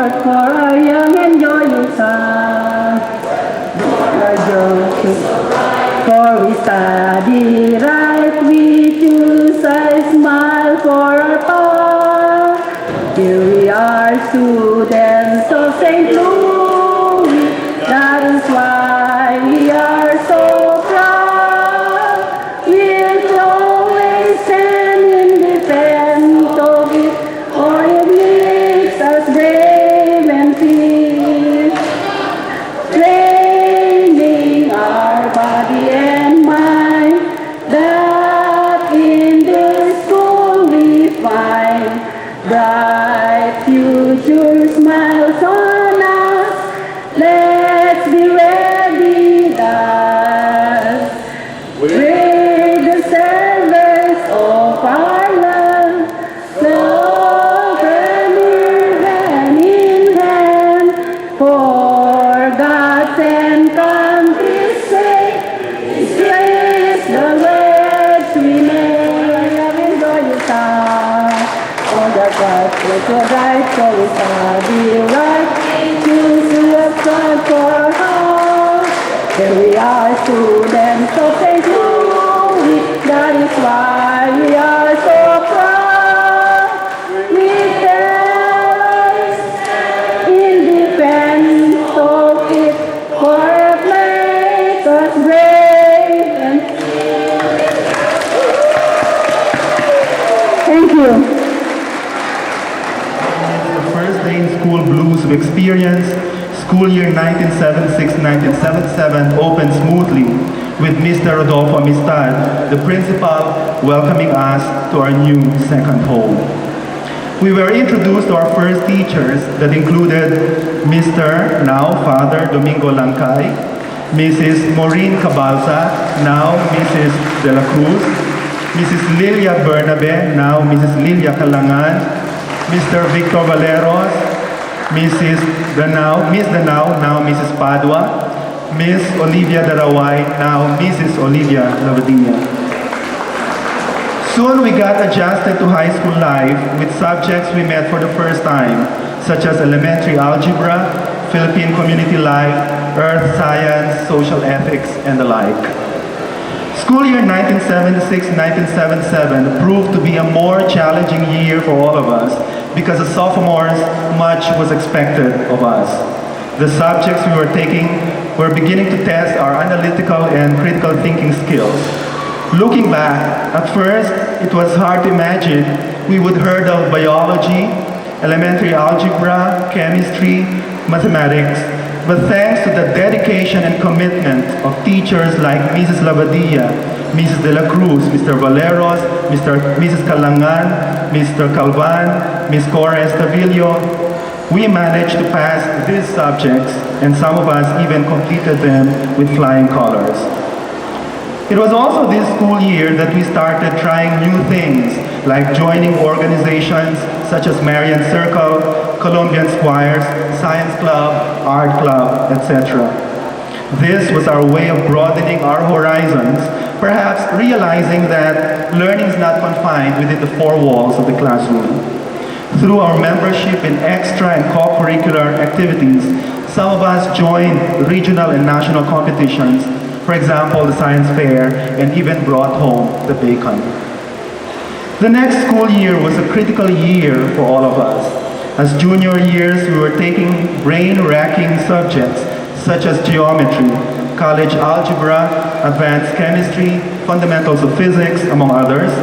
reward for our young and joyous hearts. Our joy, for we study right, we choose a smile for our path. Here we are, students of St. Louis, that is why we are so proud. We'll always stand in defense of it, for it makes us brave and fierce. Training our body and mind, that in this school we find bright future smiles on us. Let's be ready, lads. We're the servers of our love. Love and live hand in hand for God's and country's sake. Disgrace the words we make. Enjoy your time. All the right, let your right, so we study right. Choose to work hard for our heart. Here we are, students of St. Louis. That is why we are so proud. We tell us in defense of it, for it makes us brave and thank you. The first day in school blues we experienced, school year 1976-1977 opened smoothly with Mr. Rodolfo Amistad, the principal, welcoming us to our new second home. We were introduced to our first teachers that included Mr. now Father Domingo Langkay, Mrs. Maureen Cabalza, now Mrs. De La Cruz, Mrs. Lilia Bernabe, now Mrs. Lilia Calangan, Mr. Victor Valeros, Miss Danao, now Mrs. Padua, Miss Olivia Daraway, now Mrs. Olivia Lavadilla. Soon we got adjusted to high school life with subjects we met for the first time, such as elementary algebra, Philippine community life, earth science, social ethics, and the like. School year 1976-1977 proved to be a more challenging year for all of us because as sophomores, much was expected of us. The subjects we were taking were beginning to test our analytical and critical thinking skills. Looking back, at first, it was hard to imagine we would hurdle biology, elementary algebra, chemistry, mathematics, but thanks to the dedication and commitment of teachers like Mrs. Lavadilla, Mrs. De La Cruz, Mr. Valeros, Mrs. Calangan, Mr. Calvan, Ms. Cora Estavillo, we managed to pass these subjects, and some of us even completed them with flying colors. It was also this school year that we started trying new things, like joining organizations such as Marian Circle, Colombian Squires, Science Club, Art Club, etc. This was our way of broadening our horizons, perhaps realizing that learning is not confined within the four walls of the classroom. Through our membership in extra and co-curricular activities, some of us joined regional and national competitions, for example, the science fair, and even brought home the bacon. The next school year was a critical year for all of us. As junior years, we were taking brain-racking subjects such as geometry, college algebra, advanced chemistry, fundamentals of physics, among others.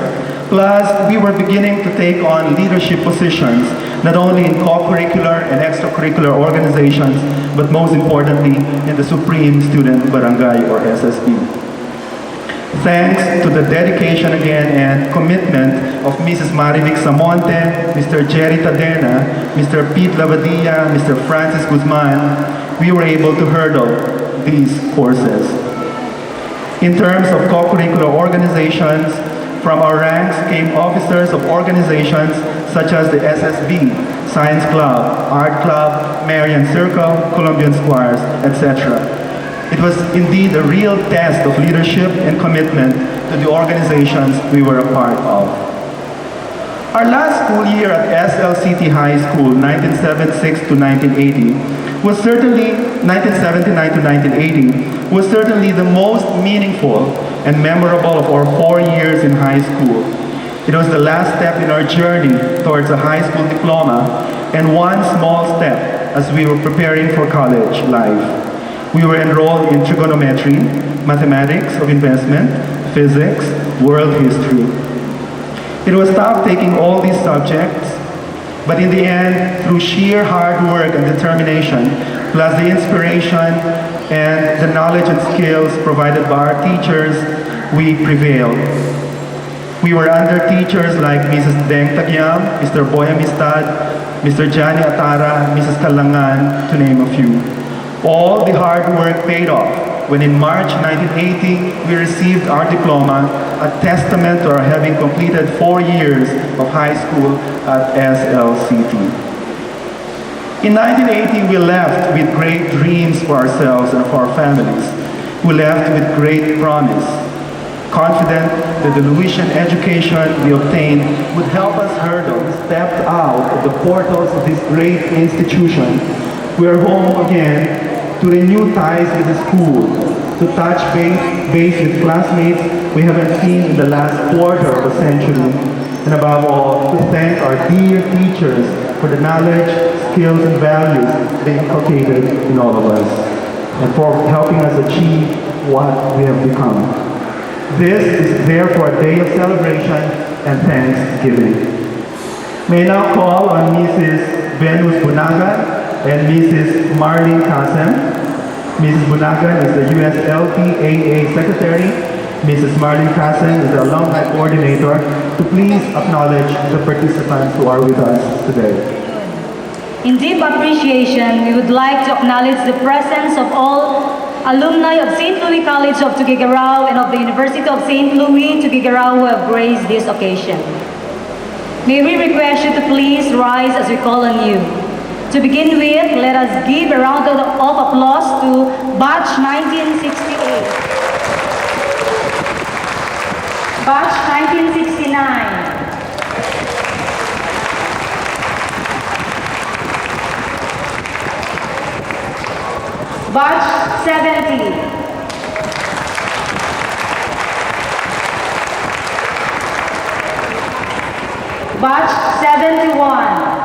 Plus, we were beginning to take on leadership positions, not only in co-curricular and extracurricular organizations, but most importantly, in the Supreme Student Barangay or SSB. Thanks to the dedication again and commitment of Mrs. Marivic Samonte, Mr. Jerry Tadena, Mr. Pete Lavadilla, Mr. Francis Guzman, we were able to hurdle these courses. In terms of co-curricular organizations, from our ranks came officers of organizations such as the SSB, Science Club, Art Club, Marian Circle, Colombian Squires, etc. It was indeed a real test of leadership and commitment to the organizations we were a part of. Our last school year at SLCT High School, 1976 to 1980, was certainly 1979 to 1980, was certainly the most meaningful and memorable of our 4 years in high school. It was the last step in our journey towards a high school diploma and one small step as we were preparing for college life. We were enrolled in trigonometry, mathematics of investment, physics, world history. It was tough taking all these subjects, but in the end, through sheer hard work and determination, plus the inspiration and the knowledge and skills provided by our teachers, we prevailed. We were under teachers like Mrs. Deng Tagyam, Mr. Boy Amistad, Mr. Johnny Atara, Mrs. Kalangan, to name a few. All the hard work paid off when in March 1980 we received our diploma, a testament to our having completed 4 years of high school at SLCT. In 1980 we left with great dreams for ourselves and for our families. We left with great promise, confident that the Louisian education we obtained would help us hurdle, step out of the portals of this great institution. We are home again to renew ties with the school, to touch base with classmates we haven't seen in the last quarter of a century, and above all, to thank our dear teachers for the knowledge, skills, and values they inculcated in all of us, and for helping us achieve what we have become. This is therefore a day of celebration and thanksgiving. May I now call on Mrs. Venus Bunagan and Mrs. Marlene Kasem. Mrs. Bunagan is the USLPAA Secretary. Mrs. Marlene Kasem is the Alumni Coordinator, to please acknowledge the participants who are with us today. In deep appreciation, we would like to acknowledge the presence of all alumni of St. Louis College of Tuguegarao and of the University of St. Louis Tuguegarao who have graced this occasion. May we request you to please rise as we call on you. To begin with, let us give a round of applause to Batch 1968, Batch 1969, Batch 70, Batch 71,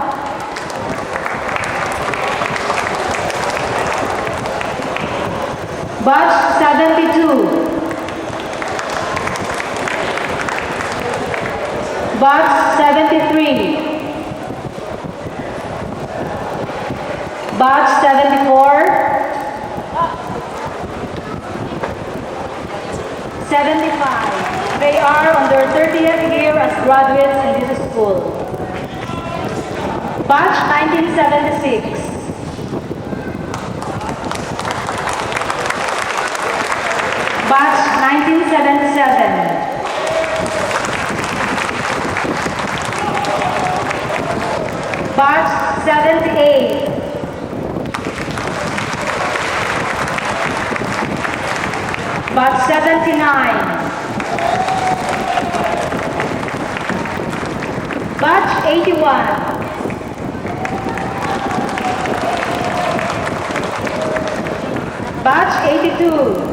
Batch 72, Batch 73, Batch 74, 75. They are on their 30th year as graduates in this school. Batch 1976. Batch 1977. Batch 78. Batch 79. Batch 81. Batch 82.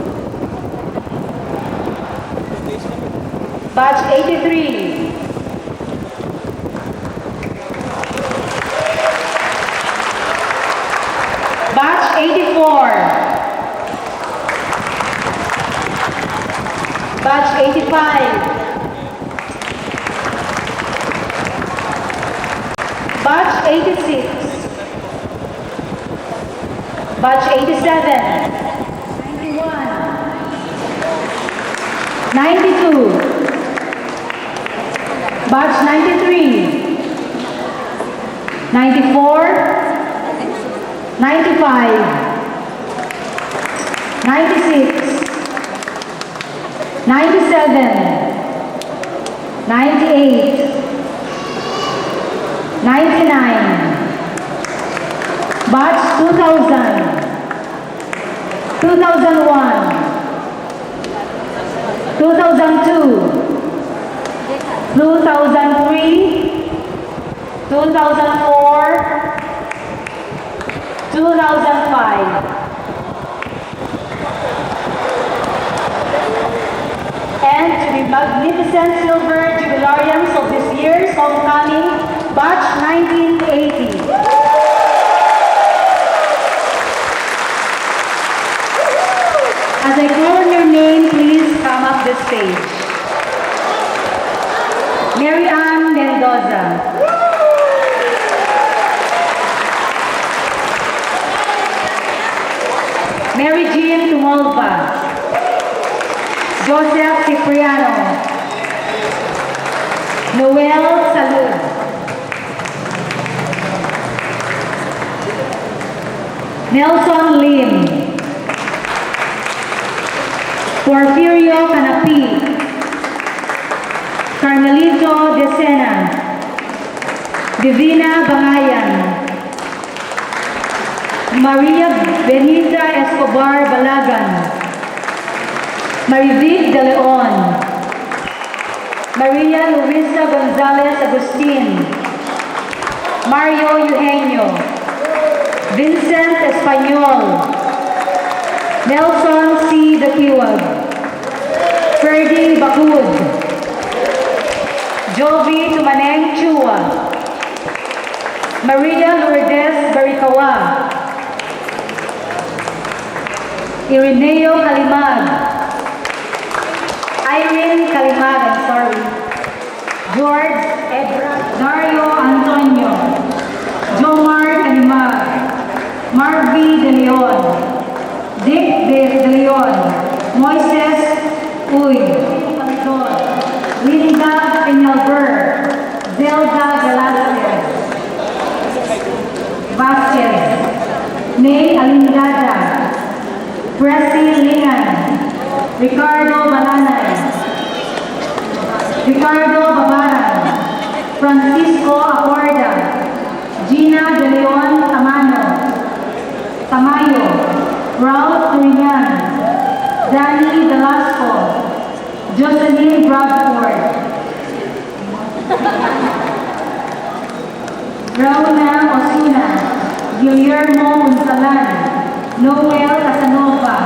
Batch 83. Batch 84. Batch 85. Batch 86. Batch 87. 91. 92. Batch 93, 94, 95, 96, 97, 98, 99, Batch 2000, 2001, 2002, 2003, 2004, 2005. And to the magnificent silver jubilarians of this year's homecoming, batch 1980. As I call on your name, please come up the stage. Mary Ann Mendoza. Mary Jean Tumolva. Joseph Cipriano. Noel Salud. Nelson Lim. Porfirio Canapi. Carmelito Decena. Divina Bangayan. Maria Benita Escobar Balagan. Marivic De Leon. Maria Luisa Gonzalez Agustin. Mario Eugenio. Vincent Espanyol. Nelson C. Dakiwag. Ferdy Bakud. Jovi Tumaneng Chua. Maria Lourdes Barikawa. Ireneo Kalimag. Irene Kalimag, I'm sorry. George Edra. Dario Antonio. Jomar Kalimag. Marvy De Leon. Dick De Leon. Moises Uy. Linda Peñalver. Zelda Velasquez. Vasquez. May Alindada. Pressy Lingan. Ricardo Balanay. Ricardo Babaran. Francisco Acorda. Gina De Leon Tamayo. Ralph Turinan. Danny Velasco. Jocelyn Bradford. Rauna Osuna. Guillermo Unsalan. Noel Casanova.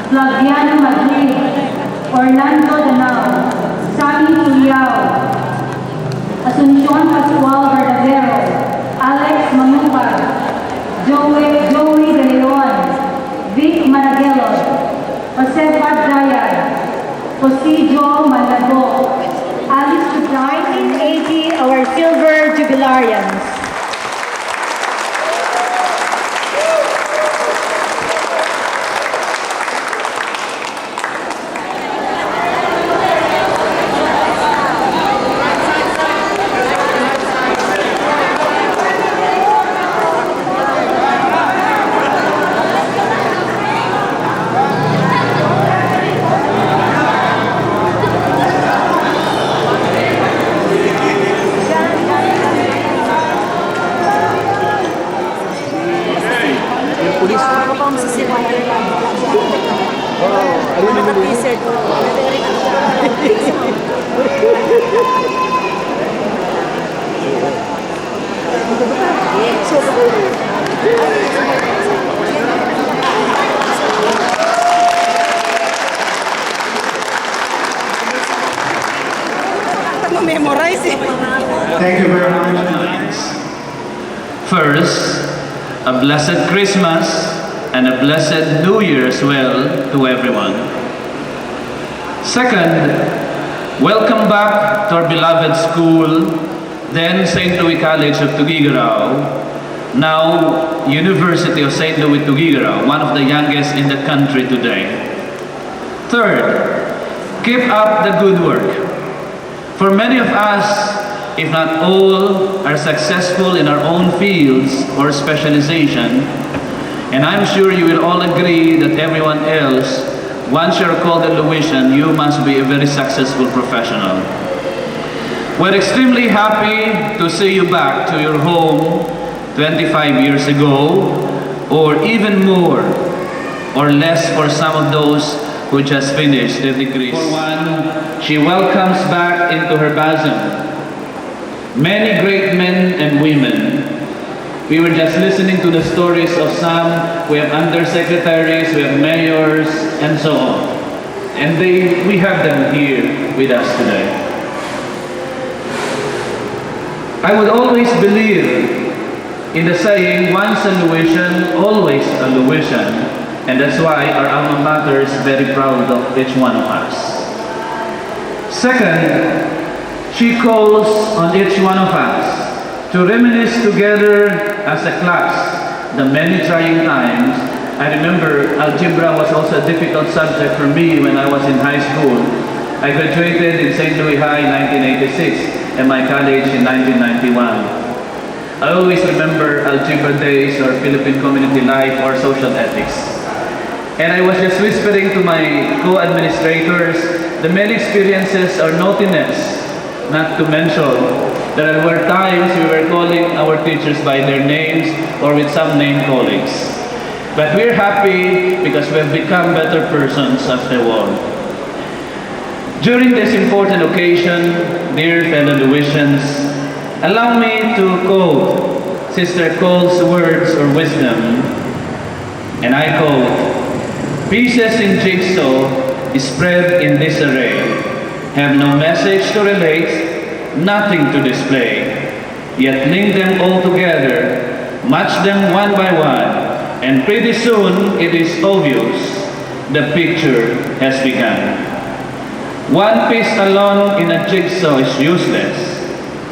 Flaviano Madrid. Orlando Danao. Sammy Tuliao. Asuncion Pascual Verdadero. Alex Manupag. Joey De Leon. Vic Maraguelos. Josefa Dayar. Josijo Malago. Alice to 1980, our silver jubilarians. Thank you very much. First, a blessed Christmas and a blessed New Year as well to everyone. Second, welcome back to our beloved school, then St. Louis College of Tuguegarao, now University of St. Louis Tuguegarao, one of the youngest in the country today. Third, keep up the good work. For many of us, if not all, are successful in our own fields or specialization, and I'm sure you will all agree that everyone else, once you're called a Louisian, you must be a very successful professional. We're extremely happy to see you back to your home 25 years ago, or even more, or less for some of those who just finished their degrees. For one, she welcomes back into her bosom Many great men and women. We were just listening to the stories of some. We have undersecretaries, we have mayors, and so on. And we have them here with us today. I would always believe in the saying, once a Luisian, always a Luisian. And that's why our alma mater is very proud of each one of us. Second, she calls on each one of us to reminisce together as a class the many trying times. I remember algebra was also a difficult subject for me when I was in high school. I graduated in St. Louis High in 1986 and my college in 1991. I always remember algebra days or Philippine community life or social ethics. And I was just whispering to my co-administrators the many experiences or naughtiness, not to mention there were times we were calling our teachers by their names or with some name callings. But we're happy because we have become better persons after all. During this important occasion, dear fellow Luisians, allow me to quote Sister Cole's words or wisdom, and I quote, "Pieces in jigsaw spread in disarray have no message to relate, nothing to display, yet link them all together, match them one by one, and pretty soon it is obvious the picture has begun. One piece alone in a jigsaw is useless,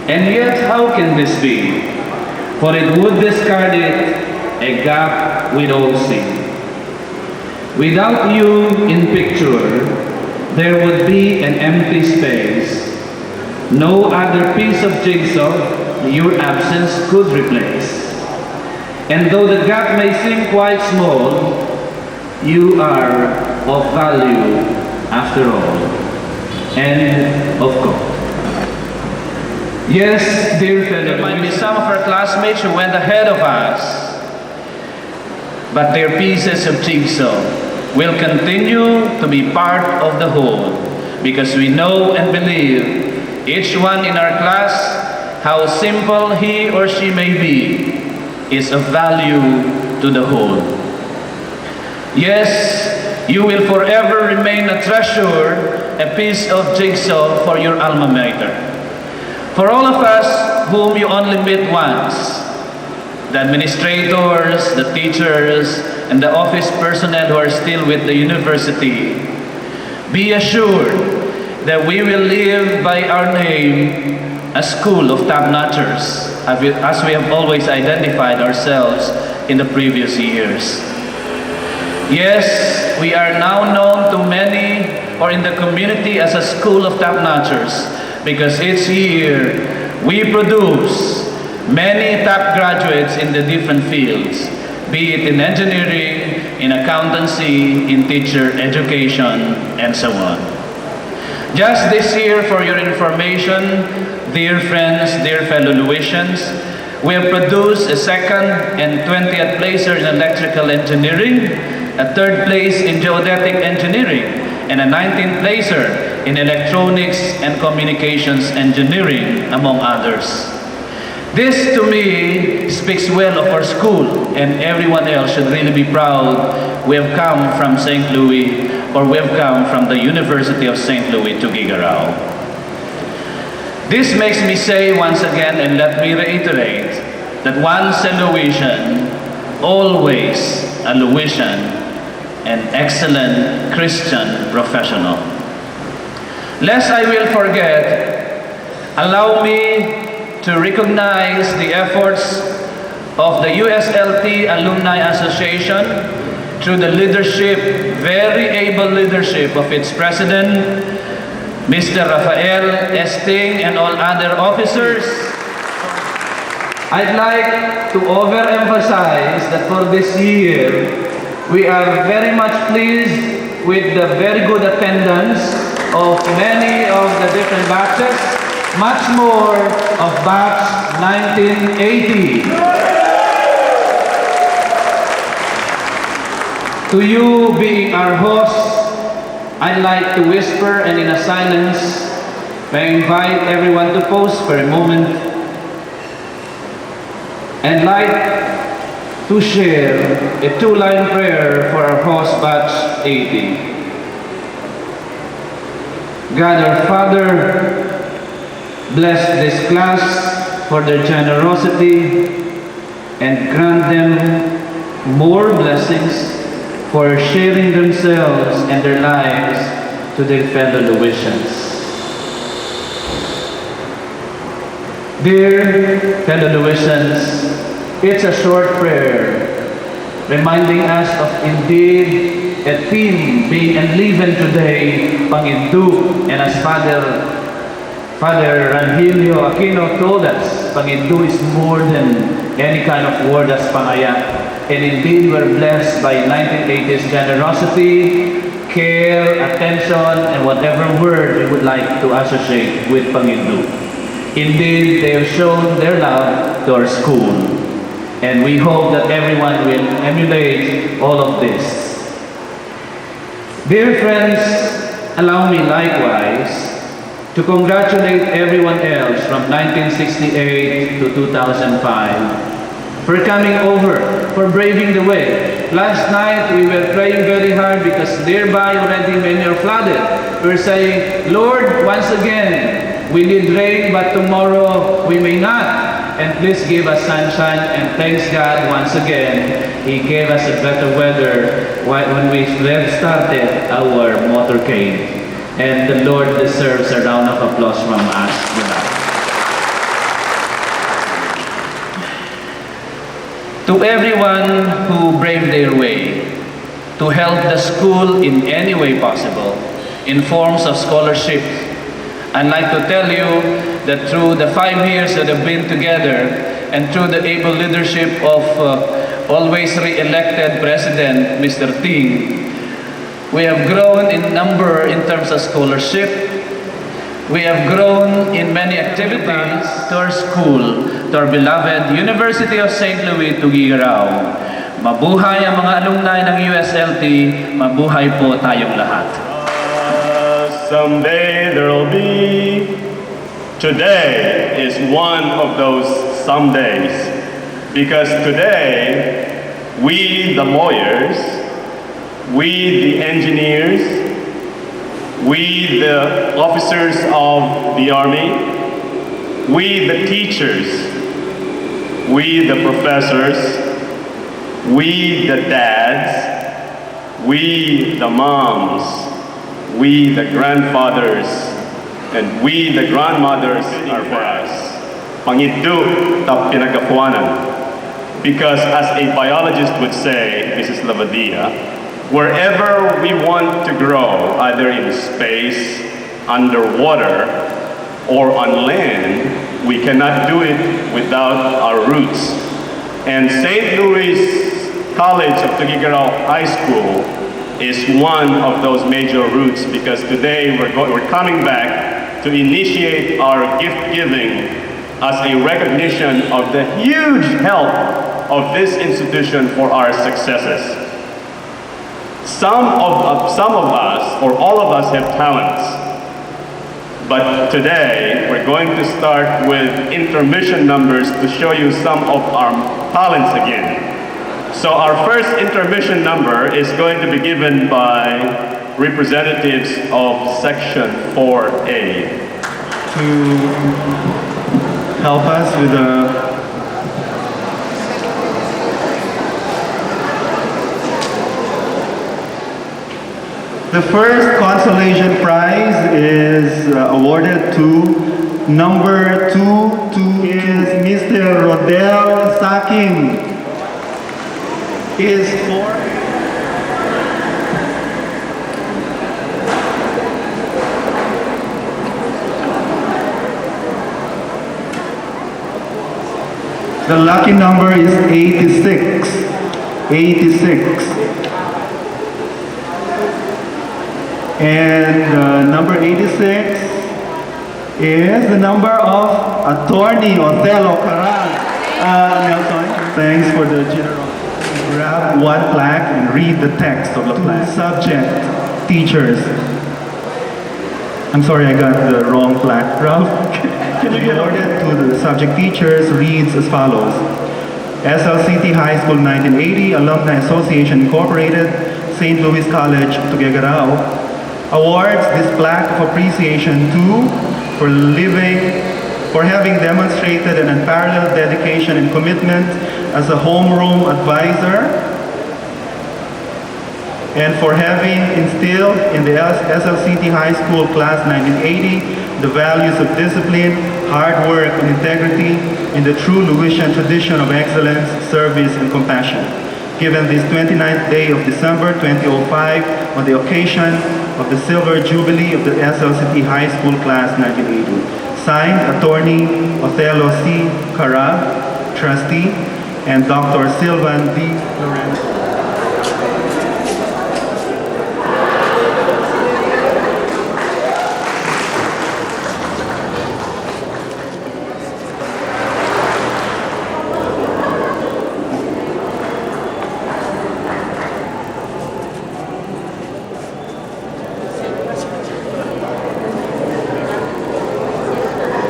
and yet how can this be? For it would discard it, a gap we'd all see. Without you in picture, there would be an empty space. No other piece of jigsaw your absence could replace. And though the gap may seem quite small, you are of value after all." End of quote. Yes, dear fellow, there might be some of our classmates who went ahead of us, but their pieces of jigsaw will continue to be part of the whole, because we know and believe each one in our class, how simple he or she may be, is of value to the whole. Yes, you will forever remain a treasure, a piece of jigsaw for your alma mater. For all of us whom you only meet once, the administrators, the teachers, and the office personnel who are still with the university, be assured that we will live by our name a school of top-notchers, as we have always identified ourselves in the previous years. Yes, we are now known to many or in the community as a school of top-notchers because each year we produce many top graduates in the different fields, be it in engineering, in accountancy, in teacher education, and so on. Just this year, for your information, dear friends, dear fellow Luisians, we have produced a 2nd and 20th placer in electrical engineering, a 3rd place in geodetic engineering, and a 19th placer in electronics and communications engineering, among others. This, to me, speaks well of our school, and everyone else should really be proud we have come from St. Louis, or we have come from the University of St. Louis to Gigarao. This makes me say once again, and let me reiterate, that once a Luisian, always a Luisian, an excellent Christian professional. Lest I will forget, allow me to recognize the efforts of the SLCT Alumni Association through the leadership, very able leadership of its president, Mr. Rafael Esting, and all other officers. I'd like to overemphasize that for this year, we are very much pleased with the very good attendance of many of the different batches, much more of batch 1980. To you being our hosts, I'd like to whisper and in a silence, I invite everyone to pause for a moment and like to share a two-line prayer for our host batch 80. God our Father, bless this class for their generosity and grant them more blessings for sharing themselves and their lives to their fellow Louisians. Dear fellow Louisians, it's a short prayer reminding us of indeed a theme being enlivened today, Pangindu, and as Father Ranhilio Aquino told us, Pangindu is more than any kind of word as pangaya. And indeed, we're blessed by 1980s generosity, care, attention, and whatever word we would like to associate with Pangindu. Indeed, they have shown their love to our school. And we hope that everyone will emulate all of this. Dear friends, allow me likewise to congratulate everyone else from 1968 to 2005 for coming over, for braving the way. Last night, we were praying very hard because nearby already many are flooded. We're saying, Lord, once again, we need rain, but tomorrow we may not. And please give us sunshine, and thanks God once again, He gave us a better weather when we started our motorcade. And the Lord deserves a round of applause from us for that. To everyone who braved their way to help the school in any way possible, in forms of scholarship, I'd like to tell you that through the 5 years that have been together and through the able leadership of always re-elected President, Mr. Ting, we have grown in number in terms of scholarship. We have grown in many activities to our school, to our beloved University of St. Louis, Tuguegarao. Mabuhay ang mga alumni ng USLT, mabuhay po tayong lahat. Someday there'll be. Today is one of those some days. Because today, we the lawyers, we the engineers, we the officers of the army, we the teachers, we the professors, we the dads, we the moms, we the grandfathers, and we the grandmothers are for us. Pangidu ta pinagapuanan. Because as a biologist would say, Mrs. Lavadia, wherever we want to grow, either in space, underwater, or on land, we cannot do it without our roots. And St. Louis College of Tuguegarao High School is one of those major roots because today we're coming back to initiate our gift giving as a recognition of the huge help of this institution for our successes. Some of us, or all of us, have talents. But today, we're going to start with intermission numbers to show you some of our talents again. So our first intermission number is going to be given by representatives of Section 4A. To help us with the first consolation prize is awarded to number 2 is Mr. Rodel Saking. Is for the lucky number is 86. 86. And number 86 is the number of attorney Othello Caran. Nelson, thanks for the general. Grab one plaque and read the text of the plaque. Subject, teachers. I'm sorry, I got the wrong plaque, Ralph. Can you get awarded to the subject teachers reads as follows. SLCT High School 1980 Alumni Association Incorporated, St. Louis College, Tuguegarao, awards this plaque of appreciation to for having demonstrated an unparalleled dedication and commitment as a homeroom advisor, and for having instilled in the SLCT High School Class 1980 the values of discipline, hard work, and integrity in the true Louisian tradition of excellence, service, and compassion. Given this 29th day of December 2005 on the occasion of the Silver Jubilee of the SLCT High School Class 1980. Signed, Attorney Othello C. Cara, Trustee, and Dr. Sylvan D. Lorenzo.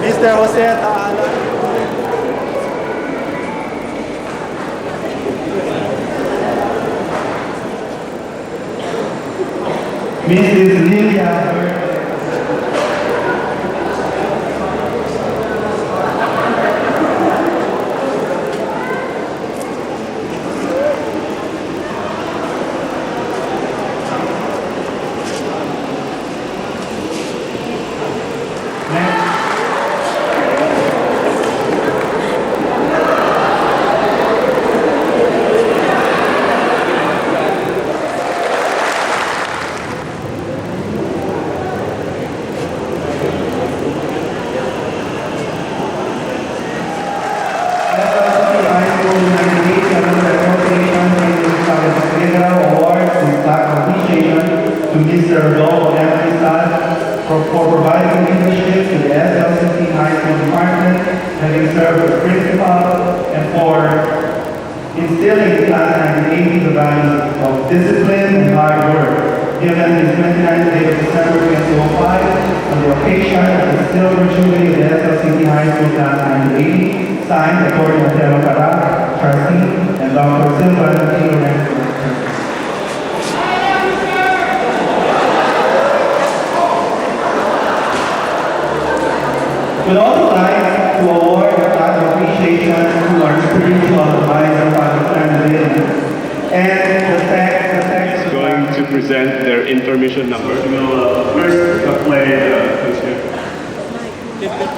Mr. Jose Taala. Mrs. Lilia to Mr. Rodolfo Emphysal for providing leadership to the SLCT High School Department, having served as principal, and for instilling in Class 1980 the values of discipline and hard work. Given this 29th day of December 2005, on the occasion of the Silver Jubilee of the SLCT High School Class 1980, signed Attorney Othello Cara, Trustee, and Dr. Sylvan D. Lorenzo. We'd also like to award a plaque of appreciation to our spiritual advisor, Father Fernandez, and the text is going to present their intermission number. We'll first play the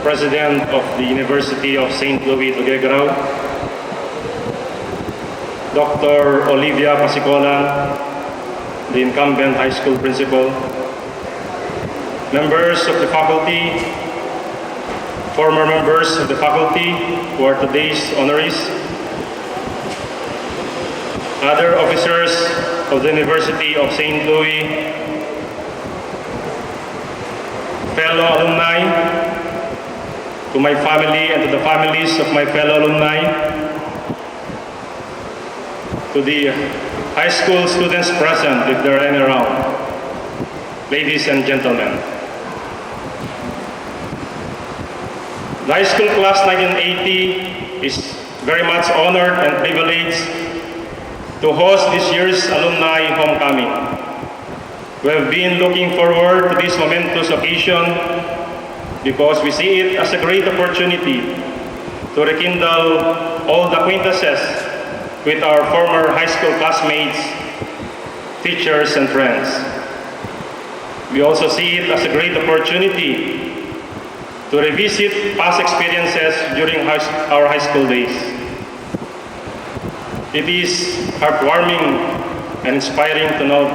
President of the University of St. Louis Tuguegarao, Dr. Olivia Pasicola, the incumbent high school principal, members of the faculty, former members of the faculty who are today's honorees, other officers of the University of St. Louis, fellow alumni, to my family and to the families of my fellow alumni, to the high school students present, if there are any around, ladies and gentlemen. The high school class 1980 is very much honored and privileged to host this year's alumni homecoming. We have been looking forward to this momentous occasion because we see it as a great opportunity to rekindle old acquaintances with our former high school classmates, teachers, and friends. We also see it as a great opportunity to revisit past experiences during our high school days. It is heartwarming and inspiring to note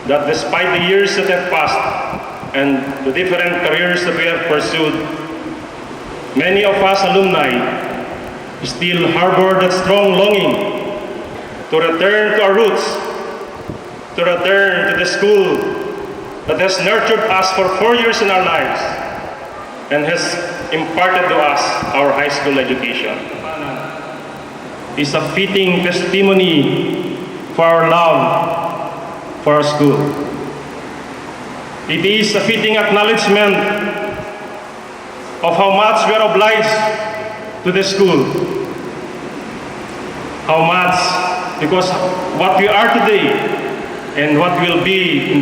that despite the years that have passed and the different careers that we have pursued, many of us alumni still harbor that strong longing to return to our roots, to return to the school that has nurtured us for 4 years in our lives and has imparted to us our high school education. Is a fitting testimony for our love for our school. It is a fitting acknowledgement of how much we are obliged to the school. How much, because what we are today and what we will be in the